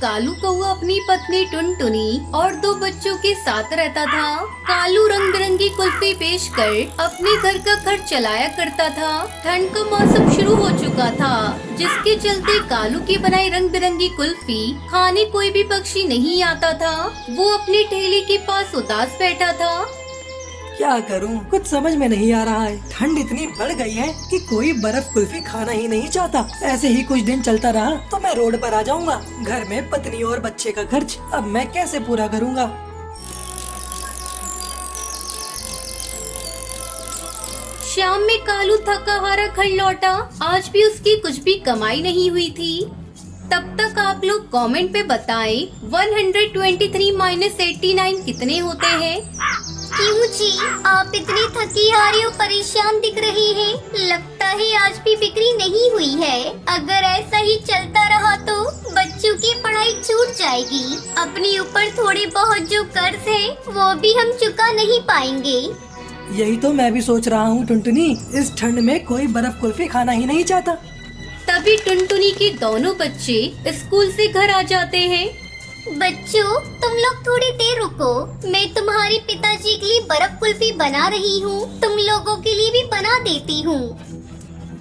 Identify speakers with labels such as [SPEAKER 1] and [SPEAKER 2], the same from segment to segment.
[SPEAKER 1] कालू कौआ अपनी पत्नी टुनटुनी और दो बच्चों के साथ रहता था। कालू रंग बिरंगी कुल्फी बेच कर अपने घर का खर्च चलाया करता था। ठंड का मौसम शुरू हो चुका था, जिसके चलते कालू की बनाई रंग बिरंगी कुल्फी खाने कोई भी पक्षी नहीं आता था। वो अपनी ठेले के पास उदास बैठा था।
[SPEAKER 2] क्या करूं, कुछ समझ में नहीं आ रहा है। ठंड इतनी बढ़ गई है कि कोई बर्फ कुल्फी खाना ही नहीं चाहता। ऐसे ही कुछ दिन चलता रहा तो मैं रोड पर आ जाऊंगा। घर में पत्नी और बच्चे का खर्च अब मैं कैसे पूरा करूंगा।
[SPEAKER 1] शाम में कालू थका हारा घर लौटा। आज भी उसकी कुछ भी कमाई नहीं हुई थी। तब तक आप लोग कमेंट पे बताएं 123 माइनस 89 कितने होते हैं।
[SPEAKER 3] क्यों जी, आप इतनी थकी हारी और परेशान दिख रही हैं। लगता है आज भी बिक्री नहीं हुई है। अगर ऐसा ही चलता रहा तो बच्चों की पढ़ाई छूट जाएगी। अपने ऊपर थोड़े बहुत जो कर्ज है वो भी हम चुका नहीं पाएंगे।
[SPEAKER 2] यही तो मैं भी सोच रहा हूँ टुनटुनी, इस ठंड में कोई बर्फ कुल्फी खाना ही नहीं चाहता।
[SPEAKER 1] तभी टुनटुनी के दोनों बच्चे स्कूल से घर आ जाते हैं।
[SPEAKER 3] बच्चों, तुम लोग थोड़ी देर रुको। मैं तुम्हारे पिताजी के लिए बर्फ कुल्फी बना रही हूँ। तुम लोगों के लिए भी बना देती हूँ।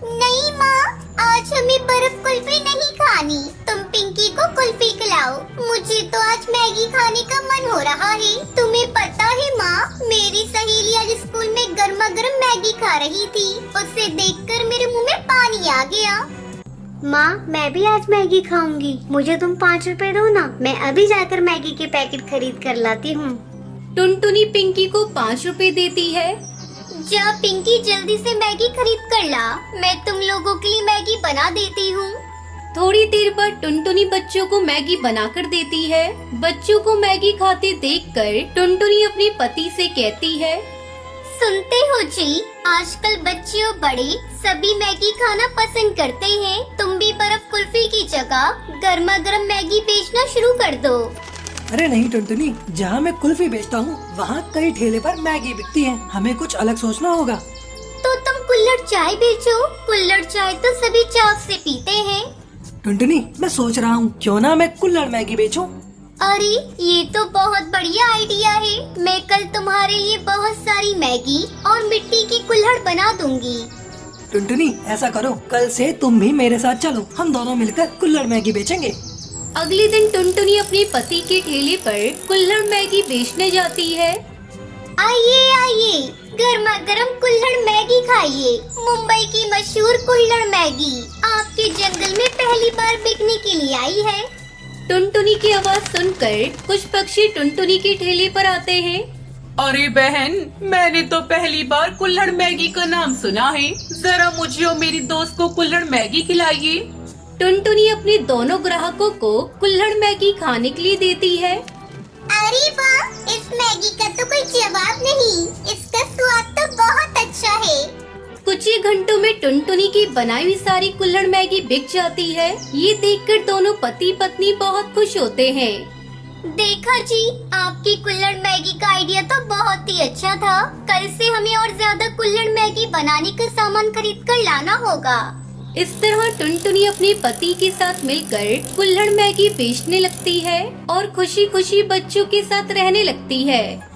[SPEAKER 3] नहीं माँ, आज हमें बर्फ कुल्फी नहीं खानी। तुम पिंकी को कुल्फी खिलाओ। मुझे तो आज मैगी खाने का मन हो रहा है। तुम्हें पता है माँ, मेरी सहेली आज स्कूल में गर्मा गर्म मैगी खा रही थी। उसे देखकर मेरे मुँह में पानी आ गया। माँ, मैं भी आज मैगी खाऊंगी। मुझे तुम 5 रुपए दो ना, मैं अभी जाकर मैगी के पैकेट खरीद कर लाती हूँ।
[SPEAKER 1] टुनटुनी पिंकी को 5 रुपए देती है।
[SPEAKER 3] जा पिंकी, जल्दी से मैगी खरीद कर ला। मैं तुम लोगों के लिए मैगी बना देती हूँ।
[SPEAKER 1] थोड़ी देर बाद टुनटुनी बच्चों को मैगी बनाकर देती है। बच्चों को मैगी खाते देखकर टुनटुनी अपने पति से कहती है,
[SPEAKER 3] सुनते हो जी, आजकल बच्चे और बड़े सभी मैगी खाना पसंद करते हैं। तुम भी बर्फ कुल्फी की जगह गर्मा गर्म मैगी बेचना शुरू कर दो।
[SPEAKER 2] अरे नहीं टुनटुनी, जहाँ मैं कुल्फी बेचता हूँ वहाँ कई ठेले पर मैगी बिकती है। हमें कुछ अलग सोचना होगा।
[SPEAKER 3] तो तुम कुल्हड़ चाय बेचो। कुल्हड़ चाय तो सभी चाव से पीते हैं।
[SPEAKER 2] टुनटुनी, मैं सोच रहा हूँ क्यों ना मैं कुल्हड़ मैगी बेचूं।
[SPEAKER 3] अरे ये तो बहुत बढ़िया आइडिया है। मैं कल तुम्हारे लिए बहुत सारी मैगी और मिट्टी की कुल्हड़ बना दूंगी।
[SPEAKER 2] टुनटुनी, ऐसा करो, कल से तुम भी मेरे साथ चलो। हम दोनों मिलकर कुल्हड़ मैगी बेचेंगे।
[SPEAKER 1] अगले दिन टुनटुनी अपने पति के ठेले पर कुल्हड़ मैगी बेचने जाती है।
[SPEAKER 3] आइए आइए, गर्मा गर्म कुल्हड़ मैगी खाइए। मुंबई की मशहूर कुल्हड़ मैगी आपके जंगल में पहली बार बिकने के लिए आई है।
[SPEAKER 1] टुनटुनी की आवाज सुनकर कुछ पक्षी टुनटुनी के ठेले पर आते हैं।
[SPEAKER 4] अरे बहन, मैंने तो पहली बार कुल्हड़ मैगी का नाम सुना है। जरा मुझे और मेरी दोस्त को कुल्हड़ मैगी खिलाइए।
[SPEAKER 1] टुनटुनी अपने दोनों ग्राहकों को कुल्हड़ मैगी खाने के लिए देती है।
[SPEAKER 3] अरे वाह, इस मैगी का तो कोई जवाब नहीं। इसका स्वाद तो बहुत अच्छा है।
[SPEAKER 1] कुछ ही घंटों में टुनटुनी की बनाई हुई सारी कुल्हड़ मैगी बिक जाती है। ये देखकर दोनों पति पत्नी बहुत खुश होते हैं।
[SPEAKER 3] देखा जी, आपकी कुल्हड़ मैगी का आइडिया तो बहुत ही अच्छा था। कल से हमें और ज्यादा कुल्हड़ मैगी बनाने का सामान खरीद कर लाना होगा।
[SPEAKER 1] इस तरह टुनटुनी अपने पति के साथ मिलकर कुल्हड़ मैगी बेचने लगती है और खुशी खुशी बच्चों के साथ रहने लगती है।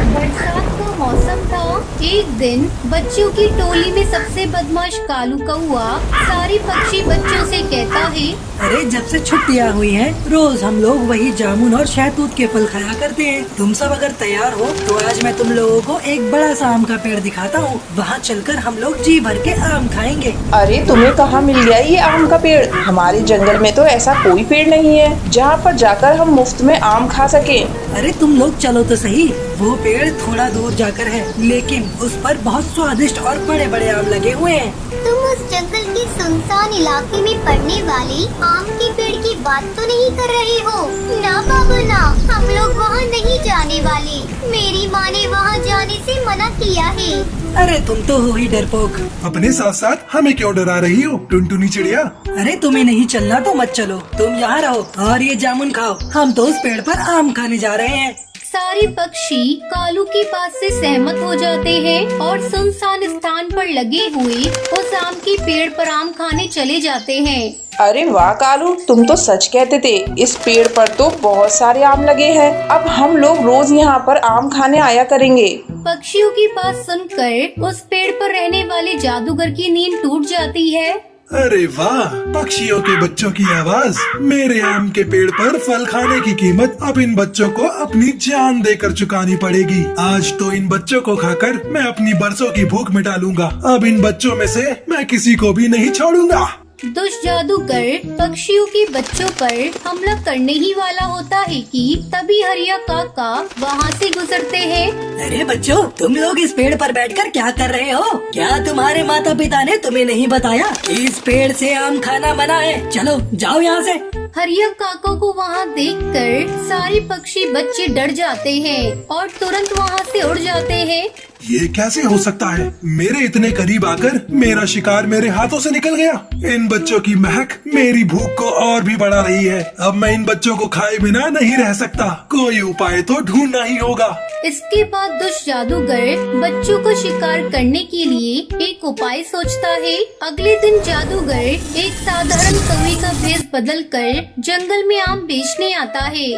[SPEAKER 1] बरसात का मौसम था। एक दिन बच्चों की टोली में सबसे बदमाश कालू कौआ सारे पक्षी बच्चों से कहता है,
[SPEAKER 2] अरे जब से छुट्टियाँ हुई हैं, रोज हम लोग वही जामुन और शहतूत के फल खाया करते हैं। तुम सब अगर तैयार हो तो आज मैं तुम लोगों को एक बड़ा सा आम का पेड़ दिखाता हूँ। वहाँ चलकर हम लोग जी भर के आम खाएंगे।
[SPEAKER 5] अरे तुम्हें कहाँ मिल गया ये आम का पेड़? हमारे जंगल में तो ऐसा कोई पेड़ नहीं है जहाँ पर जाकर हम मुफ्त में आम खा सके।
[SPEAKER 2] अरे तुम लोग चलो तो सही। वो पेड़ थोड़ा दूर जाकर है, लेकिन उस पर बहुत स्वादिष्ट और बड़े बड़े आम लगे हुए हैं।
[SPEAKER 3] तुम उस जंगल के सुनसान इलाके में पड़ने वाले आम के पेड़ की बात तो नहीं कर रहे हो ना बाबू ना? हम लोग वहाँ नहीं जाने वाले। मेरी माँ ने वहाँ जाने से मना किया है।
[SPEAKER 2] अरे तुम तो हो ही डरपोक।
[SPEAKER 6] अपने साथ साथ हमें क्यों डरा रही हो टुनटुनी चिड़िया?
[SPEAKER 2] अरे तुम्हें नहीं चलना तो मत चलो, तुम यहाँ रहो और ये जामुन खाओ। हम तो उस पेड़ पर आम खाने जा रहे हैं।
[SPEAKER 1] सारे पक्षी कालू की बात से सहमत हो जाते हैं और सुनसान स्थान पर लगे हुए उस आम के पेड़ पर आम खाने चले जाते हैं।
[SPEAKER 5] अरे वाह कालू, तुम तो सच कहते थे। इस पेड़ पर तो बहुत सारे आम लगे हैं। अब हम लोग रोज यहाँ पर आम खाने आया करेंगे।
[SPEAKER 1] पक्षियों की बात सुनकर उस पेड़ पर रहने वाले जादूगर की नींद टूट जाती है।
[SPEAKER 6] अरे वाह, पक्षियों के बच्चों की आवाज। मेरे आम के पेड़ पर फल खाने की कीमत अब इन बच्चों को अपनी जान देकर चुकानी पड़ेगी। आज तो इन बच्चों को खाकर मैं अपनी बरसों की भूख मिटा लूंगा। अब इन बच्चों में से मैं किसी को भी नहीं छोड़ूंगा।
[SPEAKER 1] दुष्ट जादूगर पक्षियों के बच्चों पर हमला करने ही वाला होता है कि तभी हरिया काका वहाँ से गुजरते हैं।
[SPEAKER 2] अरे बच्चों, तुम लोग इस पेड़ पर बैठकर क्या कर रहे हो? क्या तुम्हारे माता पिता ने तुम्हें नहीं बताया कि इस पेड़ से आम खाना मना है? चलो जाओ यहाँ से।
[SPEAKER 1] हरिया काका को वहाँ देखकर सारे पक्षी बच्चे डर जाते हैं और तुरंत वहाँ से उड़ जाते हैं।
[SPEAKER 6] ये कैसे हो सकता है? मेरे इतने करीब आकर मेरा शिकार मेरे हाथों से निकल गया। इन बच्चों की महक मेरी भूख को और भी बढ़ा रही है। अब मैं इन बच्चों को खाए बिना नहीं रह सकता। कोई उपाय तो ढूंढना ही होगा।
[SPEAKER 1] इसके बाद दुष्ट जादूगर बच्चों को शिकार करने के लिए एक उपाय सोचता है। अगले दिन जादूगर एक साधारण कौवे का भेष बदलकर जंगल में आम बेचने आता है।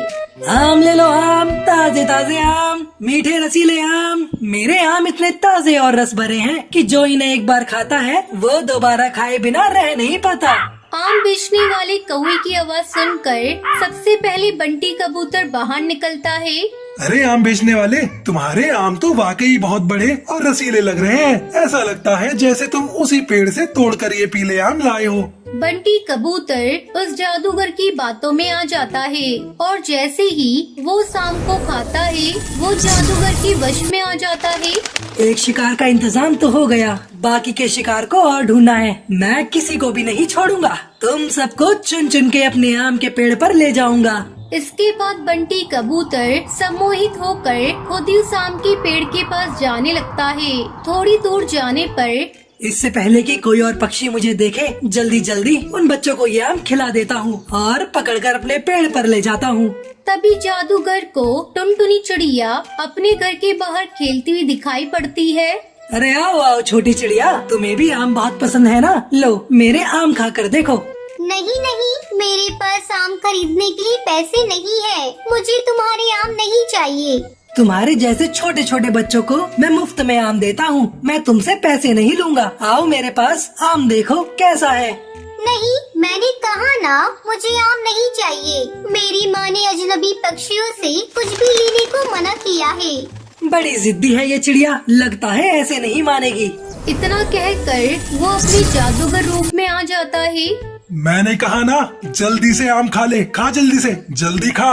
[SPEAKER 2] आम ले लो आम, ताजे ताजे आम, मीठे रसीले आम। मेरे आम इतने ताजे और रस भरे हैं कि जो इन्हें एक बार खाता है वो दोबारा खाए बिना रह नहीं पाता।
[SPEAKER 1] आम बेचने वाले कौवे की आवाज सुनकर सबसे पहले बंटी कबूतर बाहर निकलता है।
[SPEAKER 6] अरे आम बेचने वाले, तुम्हारे आम तो वाकई बहुत बड़े और रसीले लग रहे हैं। ऐसा लगता है जैसे तुम उसी पेड़ से तोड़कर ये पीले आम लाए हो।
[SPEAKER 1] बंटी कबूतर उस जादूगर की बातों में आ जाता है और जैसे ही वो उस आम को खाता है वो जादूगर के वश में आ जाता है।
[SPEAKER 2] एक शिकार का इंतजाम तो हो गया, बाकी के शिकार को और ढूंढना है। मैं किसी को भी नहीं छोड़ूंगा। तुम सबको चुन चुन के अपने आम के पेड़ पर ले जाऊंगा।
[SPEAKER 1] इसके बाद बंटी कबूतर सम्मोहित होकर खुद ही उस आम के पेड़ के पास जाने लगता है। थोड़ी दूर जाने पर
[SPEAKER 2] इससे पहले कि कोई और पक्षी मुझे देखे, जल्दी जल्दी उन बच्चों को ये आम खिला देता हूँ और पकड़कर अपने पेड़ पर ले जाता हूँ।
[SPEAKER 1] तभी जादूगर को टुनटुनी चिड़िया अपने घर के बाहर खेलती हुई दिखाई पड़ती है।
[SPEAKER 2] अरे आओ आओ छोटी चिड़िया, तुम्हें भी आम बहुत पसंद है ना? लो मेरे आम खाकर देखो।
[SPEAKER 3] नहीं नहीं, मेरे पास आम खरीदने के लिए पैसे नहीं है। मुझे तुम्हारे आम नहीं चाहिए।
[SPEAKER 2] तुम्हारे जैसे छोटे छोटे बच्चों को मैं मुफ्त में आम देता हूँ। मैं तुमसे पैसे नहीं लूंगा। आओ मेरे पास आम देखो कैसा है।
[SPEAKER 3] नहीं, मैंने कहा ना मुझे आम नहीं चाहिए। मेरी माँ ने अजनबी पक्षियों से कुछ भी लेने को मना किया है।
[SPEAKER 2] बड़ी जिद्दी है ये चिड़िया, लगता है ऐसे नहीं मानेगी।
[SPEAKER 1] इतना कहकर वो अपने जादूगर रूप में आ जाता है।
[SPEAKER 6] मैंने कहा ना, जल्दी से आम खा ले। खा जल्दी से, जल्दी खा।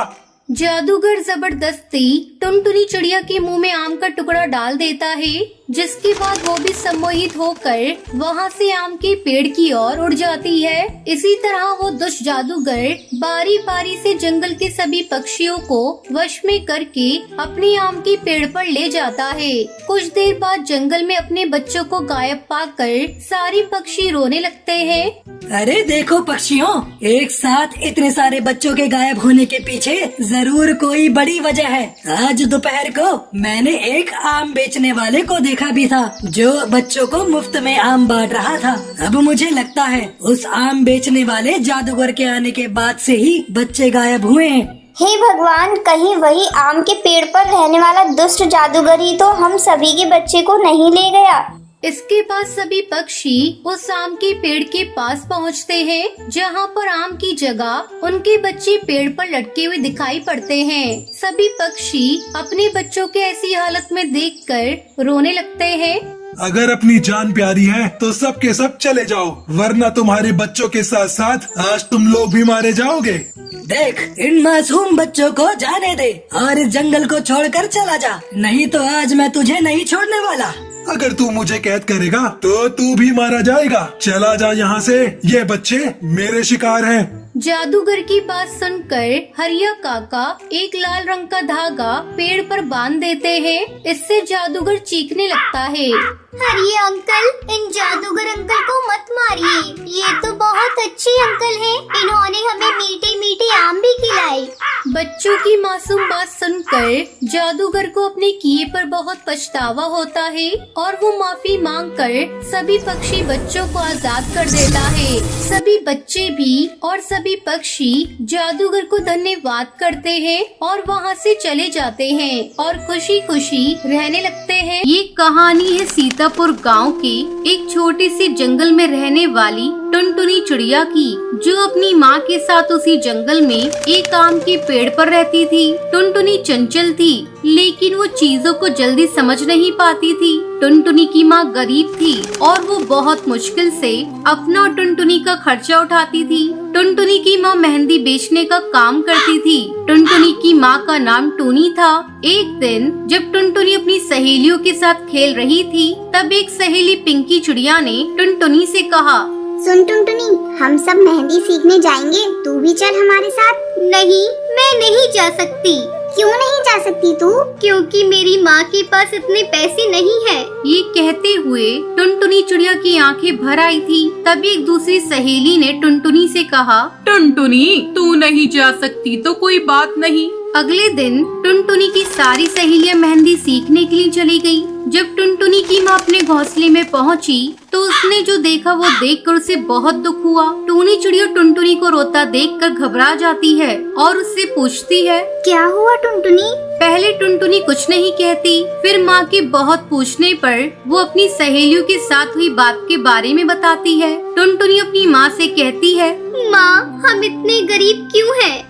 [SPEAKER 1] जादूगर जबरदस्ती टुनटुनी चिड़िया के मुंह में आम का टुकड़ा डाल देता है, जिसके बाद वो भी सम्मोहित होकर वहाँ से आम के पेड़ की ओर उड़ जाती है। इसी तरह वो दुष्ट जादूगर बारी बारी से जंगल के सभी पक्षियों को वश में करके अपने आम के पेड़ पर ले जाता है। कुछ देर बाद जंगल में अपने बच्चों को गायब पाकर सारे पक्षी रोने लगते हैं।
[SPEAKER 2] अरे देखो पक्षियों, एक साथ इतने सारे बच्चों के गायब होने के पीछे जरूर कोई बड़ी वजह है। आज दोपहर को मैंने एक आम बेचने वाले को देखा भी था, जो बच्चों को मुफ्त में आम बांट रहा था। अब मुझे लगता है उस आम बेचने वाले जादूगर के आने के बाद से ही बच्चे गायब हुए हैं।
[SPEAKER 3] हे भगवान, कहीं वही आम के पेड़ पर रहने वाला दुष्ट जादूगर ही तो हम सभी के बच्चे को नहीं ले गया।
[SPEAKER 1] इसके बाद सभी पक्षी उस आम के पेड़ के पास पहुंचते हैं, जहां पर आम की जगह उनके बच्चे पेड़ पर लटके हुए दिखाई पड़ते हैं। सभी पक्षी अपने बच्चों के ऐसी हालत में देखकर रोने लगते हैं।
[SPEAKER 6] अगर अपनी जान प्यारी है तो सब के सब चले जाओ, वरना तुम्हारे बच्चों के साथ साथ आज तुम लोग भी मारे जाओगे।
[SPEAKER 2] देख, इन मासूम बच्चों को जाने दे और इस जंगल को छोड़कर चला जा, नहीं तो आज मैं तुझे नहीं छोड़ने वाला।
[SPEAKER 6] अगर तू मुझे कैद करेगा तो तू भी मारा जाएगा। चला जा यहाँ से, ये बच्चे मेरे शिकार हैं।
[SPEAKER 1] जादूगर की बात सुनकर हरिया काका एक लाल रंग का धागा पेड़ पर बांध देते हैं। इससे जादूगर चीखने लगता है।
[SPEAKER 3] अरे अंकल, इन जादूगर अंकल को मत मारिए। ये तो बहुत अच्छे अंकल हैं। इन्होंने हमें मीठे मीठे आम भी खिलाए।
[SPEAKER 1] बच्चों की मासूम बात सुनकर जादूगर को अपने किए पर बहुत पछतावा होता है और वो माफी मांगकर सभी पक्षी बच्चों को आजाद कर देता है। सभी बच्चे भी और सभी पक्षी जादूगर को धन्यवाद करते हैं और वहाँ से चले जाते हैं और खुशी खुशी रहने लगते हैं। ये कहानी है सीतापुर गांव के एक छोटे से जंगल में रहने वाली टुनटुनी चिड़िया की, जो अपनी माँ के साथ उसी जंगल में एक आम के पेड़ पर रहती थी। टुनटुनी चंचल थी, लेकिन वो चीजों को जल्दी समझ नहीं पाती थी। टुनटुनी की माँ गरीब थी और वो बहुत मुश्किल से अपना और टुनटुनी का खर्चा उठाती थी। टुनटुनी की माँ मेहंदी बेचने का काम करती थी। टुनटुनी की माँ का नाम टूनी था। एक दिन जब टुनटुनी अपनी सहेलियों के साथ खेल रही थी, तब एक सहेली पिंकी चिड़िया ने टुनटुनी से कहा,
[SPEAKER 3] सुन टुनटुनी, हम सब मेहंदी सीखने जाएंगे, तू भी चल हमारे साथ। नहीं, मैं नहीं जा सकती। क्यों नहीं जा सकती तू? क्योंकि मेरी माँ के पास इतने पैसे नहीं है।
[SPEAKER 1] ये कहते हुए टुनटुनी चिड़िया की आंखें भर आई थी। तभी एक दूसरी सहेली ने टुनटुनी से कहा,
[SPEAKER 4] टुनटुनी, तू नहीं जा सकती तो कोई बात नहीं।
[SPEAKER 1] अगले दिन टुनटुनी की सारी सहेलियां मेहंदी सीखने के लिए चली गयी। जब टुनटुनी की माँ अपने घोंसले में पहुँची तो उसने जो देखा वो देखकर उसे बहुत दुख हुआ। टूनी चिड़िया टुनटुनी को रोता देखकर घबरा जाती है और उससे पूछती है,
[SPEAKER 3] क्या हुआ टुनटुनी?
[SPEAKER 1] पहले टुनटुनी कुछ नहीं कहती, फिर माँ के बहुत पूछने पर वो अपनी सहेलियों के साथ हुई बात के बारे में बताती है। टुनटुनी अपनी माँ से कहती है,
[SPEAKER 3] माँ, हम इतने गरीब क्यों हैं?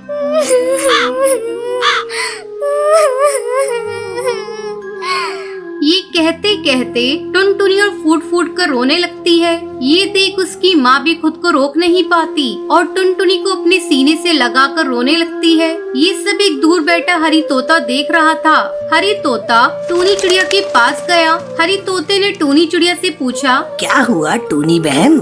[SPEAKER 1] ये कहते कहते टुनटुनी और फूट फूट कर रोने लगती है। ये देख उसकी माँ भी खुद को रोक नहीं पाती और टुनटुनी को अपने सीने से लगाकर रोने लगती है। ये सब एक दूर बैठा हरी तोता देख रहा था। हरी तोता टूनी चिड़िया के पास गया। हरी तोते ने टूनी चिड़िया से पूछा,
[SPEAKER 2] क्या हुआ टूनी बहन?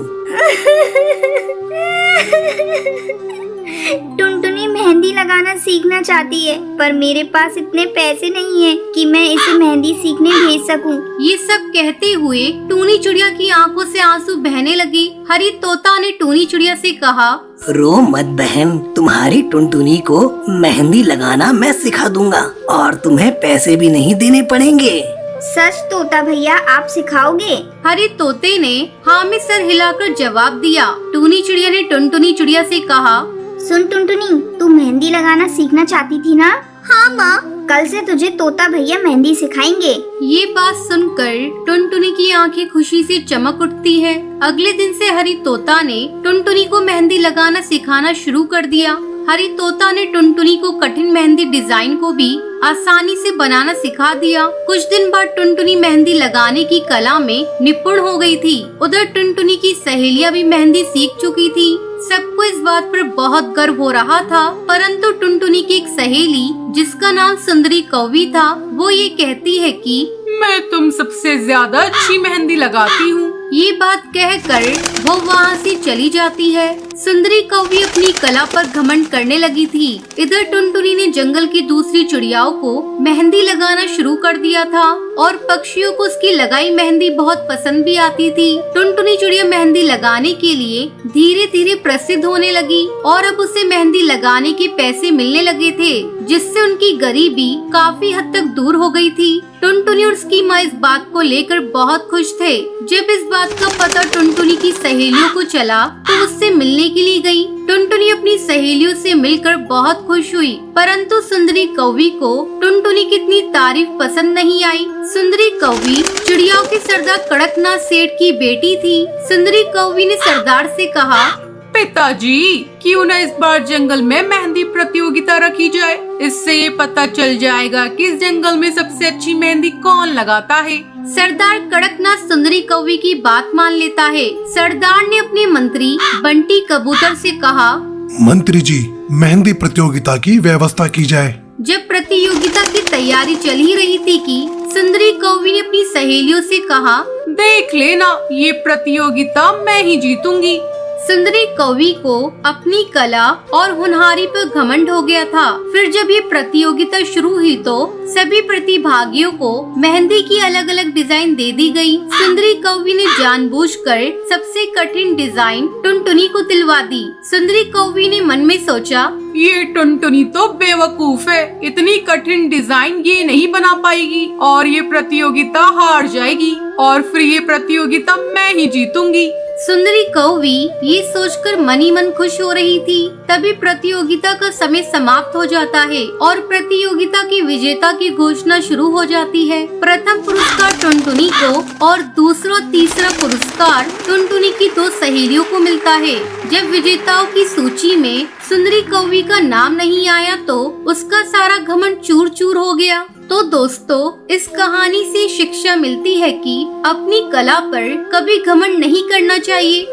[SPEAKER 3] टुनटुनी मेहंदी लगाना सीखना चाहती है, पर मेरे पास इतने पैसे नहीं है कि मैं इसे मेहंदी सीखने भेज सकूं।
[SPEAKER 1] ये सब कहते हुए टूनी चिड़िया की आंखों से आंसू बहने लगे। हरी तोता ने टूनी चिड़िया से कहा,
[SPEAKER 2] रो मत बहन, तुम्हारी टुनटुनी को मेहंदी लगाना मैं सिखा दूंगा और तुम्हें पैसे भी नहीं देने पड़ेंगे।
[SPEAKER 3] सच तोता भैया, आप सिखाओगे?
[SPEAKER 1] हरी तोते ने हाँ में सर हिलाकर जवाब दिया। टूनी चिड़िया ने टुनटुनी चिड़िया से कहा,
[SPEAKER 3] सुन टुनटुनी, तू मेहंदी लगाना सीखना चाहती थी ना? हाँ माँ, कल से तुझे तोता भैया मेहंदी सिखाएंगे।
[SPEAKER 1] ये बात सुनकर टुनटुनी की आंखें खुशी से चमक उठती है। अगले दिन से हरी तोता ने टुनटुनी को मेहंदी लगाना सिखाना शुरू कर दिया। हरी तोता ने टुनटुनी को कठिन मेहंदी डिजाइन को भी आसानी से बनाना सिखा दिया। कुछ दिन बाद टुनटुनी मेहंदी लगाने की कला में निपुण हो गई थी। उधर टुनटुनी की सहेलियां भी मेहंदी सीख चुकी थी। सबको इस बात पर बहुत गर्व हो रहा था, परंतु टुनटुनी की एक सहेली जिसका नाम सुंदरी कौवी था, वो ये कहती है कि
[SPEAKER 4] मैं तुम सबसे ज्यादा अच्छी मेहंदी लगाती हूँ।
[SPEAKER 1] ये बात कहकर वो वहाँ से चली जाती है। सुंदरी कौवी अपनी कला पर घमंड करने लगी थी। इधर टुनटुनी ने जंगल की दूसरी चिड़ियाओं को मेहंदी लगाना शुरू कर दिया था और पक्षियों को उसकी लगाई मेहंदी बहुत पसंद भी आती थी। टुनटुनी चिड़िया मेहंदी लगाने के लिए धीरे धीरे प्रसिद्ध होने लगी और अब उसे मेहंदी लगाने के पैसे मिलने लगे थे, जिससे उनकी गरीबी काफी हद तक दूर हो गई थी। टुनटुनी और उसकी माँ इस बात को लेकर बहुत खुश थे। जब इस बात का पता टुनटुनी की सहेलियों को चला तो उससे मिलने के लिए गई। टुनटुनी अपनी सहेलियों से मिलकर बहुत खुश हुई, परंतु सुंदरी कौवी को टुनटुनी की इतनी तारीफ पसंद नहीं आई। सुंदरी कौवी चिड़ियाओं के सरदार कड़कनाथ सेठ की बेटी थी। सुंदरी कौवी ने सरदार से कहा,
[SPEAKER 4] पिताजी, क्यों न इस बार जंगल में मेहंदी प्रतियोगिता रखी जाए। इससे ये पता चल जाएगा कि इस जंगल में सबसे अच्छी मेहंदी कौन लगाता है।
[SPEAKER 1] सरदार कड़कनाथ सुंदरी कौवी की बात मान लेता है। सरदार ने अपने मंत्री बंटी कबूतर से कहा,
[SPEAKER 6] मंत्री जी, मेहंदी प्रतियोगिता की व्यवस्था की जाए।
[SPEAKER 1] जब प्रतियोगिता की तैयारी चल ही रही थी कि सुंदरी कौवी ने अपनी सहेलियों से कहा,
[SPEAKER 4] देख लेना, ये प्रतियोगिता मैं ही जीतूंगी।
[SPEAKER 1] सुंदरी कौवी को अपनी कला और होनहारी पर घमंड हो गया था। फिर जब ये प्रतियोगिता शुरू हुई तो सभी प्रतिभागियों को मेहंदी की अलग अलग डिजाइन दे दी गई। सुंदरी कौवी ने जानबूझकर सबसे कठिन डिजाइन टुनटुनी को दिलवा दी। सुंदरी कौवी ने मन में सोचा,
[SPEAKER 4] ये टुनटुनी तो बेवकूफ है, इतनी कठिन डिजाइन ये नहीं बना पाएगी और ये प्रतियोगिता हार जाएगी और फिर ये प्रतियोगिता मैं ही जीतूंगी।
[SPEAKER 1] सुंदरी कौवी ये सोचकर मन ही मन खुश हो रही थी। तभी प्रतियोगिता का समय समाप्त हो जाता है और प्रतियोगिता की विजेता की घोषणा शुरू हो जाती है। प्रथम पुरस्कार टुनटुनी को और दूसरा तीसरा पुरस्कार टुनटुनी की 2 सहेलियों को मिलता है। जब विजेताओं की सूची में सुंदरी कौवी का नाम नहीं आया तो उसका सारा घमंड चूर चूर हो गया। तो दोस्तों, इस कहानी से शिक्षा मिलती है कि अपनी कला पर कभी घमंड नहीं करना चाहिए।